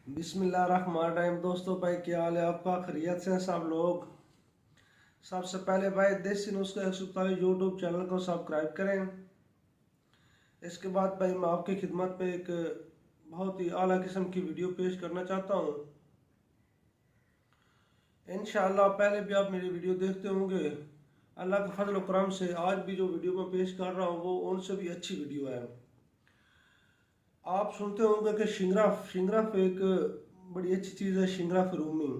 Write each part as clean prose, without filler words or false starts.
बिस्मिल्लाहिर्रहमानिर्रहीम। दोस्तों भाई क्या हाल है आपका? खैरियत से हैं सब लोग? सबसे पहले भाई देसी नुस्खा 141 यूट्यूब चैनल को सब्सक्राइब करें। इसके बाद भाई मैं आपकी खिदमत में एक बहुत ही आला किस्म की वीडियो पेश करना चाहता हूँ। इंशाअल्लाह पहले भी आप मेरी वीडियो देखते होंगे। अल्लाह के फजल करम से आज भी जो वीडियो मैं पेश कर रहा हूँ वो उनसे भी अच्छी वीडियो है। आप सुनते होंगे कि शिंगराफ एक बड़ी अच्छी चीज़ है। शिंगराफ रूमी,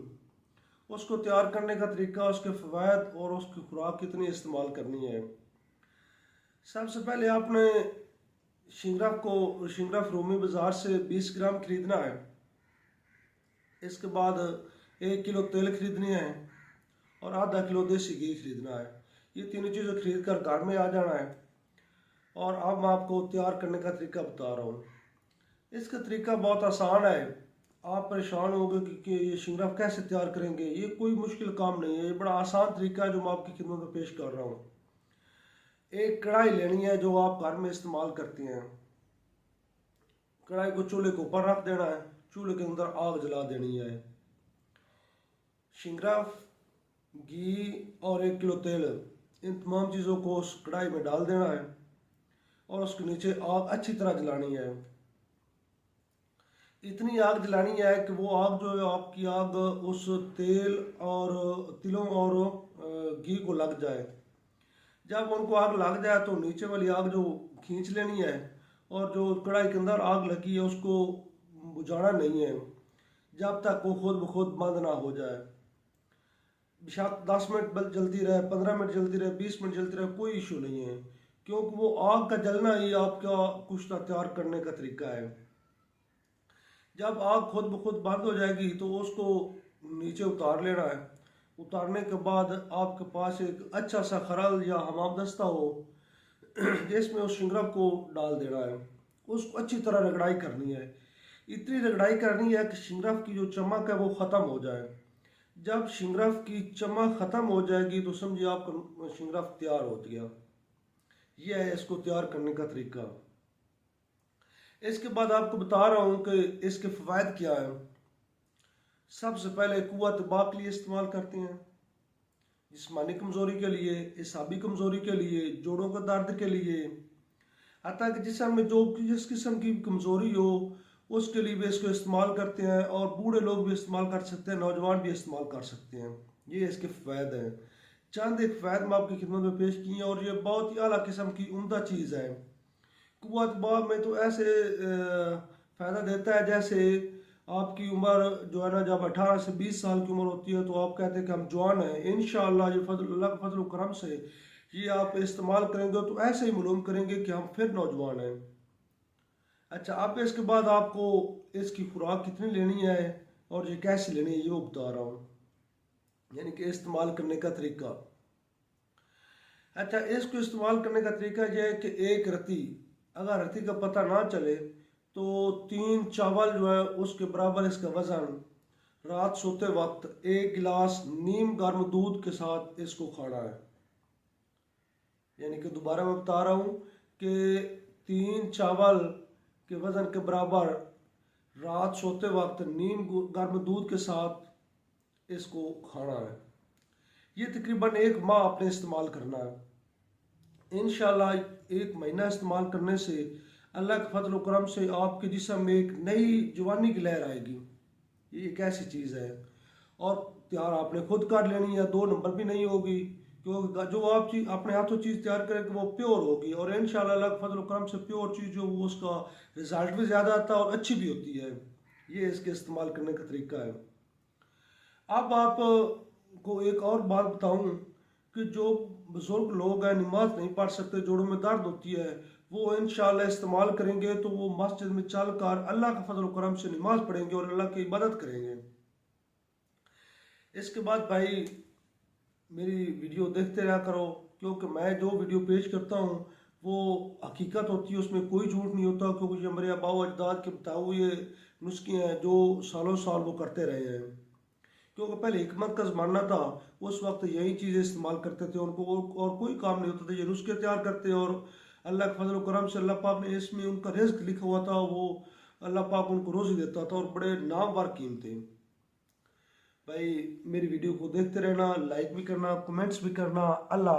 उसको तैयार करने का तरीका, उसके फ़वाद और उसकी खुराक कितनी इस्तेमाल करनी है। सबसे पहले आपने शिंगराफ रूमी बाज़ार से 20 ग्राम खरीदना है। इसके बाद 1 किलो तेल खरीदनी है और आधा किलो देसी घी खरीदना है। ये तीनों चीज़ें खरीद कर घर में आ जाना है। और अब मैं आपको तैयार करने का तरीका बता रहा हूँ। इसका तरीका बहुत आसान है। आप परेशान होंगे कि ये शिंगराफ कैसे तैयार करेंगे। ये कोई मुश्किल काम नहीं है, ये बड़ा आसान तरीका है जो मैं आपकी खिदमत में पेश कर रहा हूँ। एक कढ़ाई लेनी है जो आप घर में इस्तेमाल करती हैं। कढ़ाई को चूल्हे के ऊपर रख देना है, चूल्हे के अंदर आग जला देनी है। शिंगराफ, घी और 1 किलो तेल, इन तमाम चीज़ों को उस कढ़ाई में डाल देना है और उसके नीचे आग अच्छी तरह जलानी है। इतनी आग जलानी है कि वो आग जो है आपकी आग उस तेल और तिलों और घी को लग जाए। जब उनको आग लग जाए तो नीचे वाली आग जो खींच लेनी है और जो कढ़ाई के अंदर आग लगी है उसको बुझाना नहीं है जब तक वो खुद ब खुद बंद ना हो जाए। बेशक 10 मिनट जलती रहे, 15 मिनट जलती रहे, 20 मिनट जलती रहे, कोई इशू नहीं है, क्योंकि वो आग का जलना ही आपका कुछ तैयार करने का तरीका है। जब आग खुद ब खुद बंद हो जाएगी तो उसको नीचे उतार लेना है। उतारने के बाद आपके पास एक अच्छा सा खरल या हमाम दस्ता हो जिसमें उस शिंगराफ को डाल देना है। उसको अच्छी तरह रगड़ाई करनी है। इतनी रगड़ाई करनी है कि शिंगराफ की जो चमक है वो ख़त्म हो जाए। जब शिंगराफ की चमक ख़त्म हो जाएगी तो समझिए आपका शिंगराफ तैयार हो गया। यह है इसको तैयार करने का तरीका। इसके बाद आपको बता रहा हूँ कि इसके फ़वाद क्या हैं। सबसे पहले कुव्वत बाक़ लिए इस्तेमाल करते हैं, जिस्मानी कमज़ोरी के लिए, एसाबी कमज़ोरी के लिए, जोड़ों के दर्द के लिए, हत्ता कि जिस्म में जो जिस किस्म की कमज़ोरी हो उसके लिए भी इसको इस्तेमाल करते हैं। और बूढ़े लोग भी इस्तेमाल कर सकते हैं, नौजवान भी इस्तेमाल कर सकते हैं। ये इसके फ़वाद हैं। चंद एक फ़वाद मैं आपकी खिदमत में पेश किए हैं और ये बहुत ही आला किस्म की उम्दा चीज़ है। कुव्वत बाक़ में तो ऐसे फ़ायदा देता है जैसे आपकी उम्र जो है ना, जब 18 से 20 साल की उम्र होती है तो आप कहते हैं कि हम जवान हैं। इंशाअल्लाह ये अल्लाह के फजल करम से ये आप इस्तेमाल करेंगे तो ऐसे ही मालूम करेंगे कि हम फिर नौजवान हैं। अच्छा, अब इसके बाद आपको इसकी खुराक कितनी लेनी है और ये कैसे लेनी है ये वो बता रहा हूँ, यानी कि इस्तेमाल करने का तरीका। अच्छा, इसको इस्तेमाल करने का तरीका यह है कि एक रत्ती, अगर रत्ती का पता ना चले तो 3 चावल जो है उसके बराबर इसका वज़न रात सोते वक्त 1 गिलास नीम गर्म दूध के साथ इसको खाना है। यानी कि दोबारा मैं बता रहा हूँ कि 3 चावल के वज़न के बराबर रात सोते वक्त नीम गर्म दूध के साथ इसको खाना है। ये तकरीबन 1 माह आपने इस्तेमाल करना है। इंशाल्लाह 1 महीना इस्तेमाल करने से अल्लाह के फजल करम से आपके जिस्म में एक नई जवानी की लहर आएगी। ये एक ऐसी चीज़ है। और तैयार आपने खुद कर लेनी है, 2 नंबर भी नहीं होगी, क्योंकि जो आप चीज़ अपने हाथों चीज़ तैयार करेंगे वो प्योर होगी। और इंशाल्लाह अल्लाह के फजल करम से प्योर चीज़ जो वो उसका रिजल्ट भी ज़्यादा आता है और अच्छी भी होती है। ये इसके इस्तेमाल करने का तरीका है। अब आप को एक और बात बताऊं कि जो बुजुर्ग लोग हैं, नमाज नहीं पढ़ सकते, जोड़ों में दर्द होती है, वो इंशाल्लाह इस्तेमाल करेंगे तो वो मस्जिद में चल कर अल्लाह का फजल करम से नमाज पढ़ेंगे और अल्लाह की इबादत करेंगे। इसके बाद भाई मेरी वीडियो देखते रहा करो, क्योंकि मैं जो वीडियो पेश करता हूँ वो हकीकत होती है, उसमें कोई झूठ नहीं होता। क्योंकि हमारे आबा अजदाद के बताए हुए नुस्खे हैं जो सालों साल वो करते रहे हैं। क्योंकि पहले हिकमत का ज़माना था, उस वक्त यही चीज़ें इस्तेमाल करते थे, उनको और कोई काम नहीं होता था, ये नुस्खे तैयार करते। और अल्लाह के फजल करम से अल्लाह पाक ने इसमें उनका रिज़्क लिखा हुआ था, वो अल्लाह पाक उनको रोज़ी देता था और बड़े नामवर कीम थे। भाई मेरी वीडियो को देखते रहना, लाइक भी करना, कमेंट्स भी करना। अल्लाह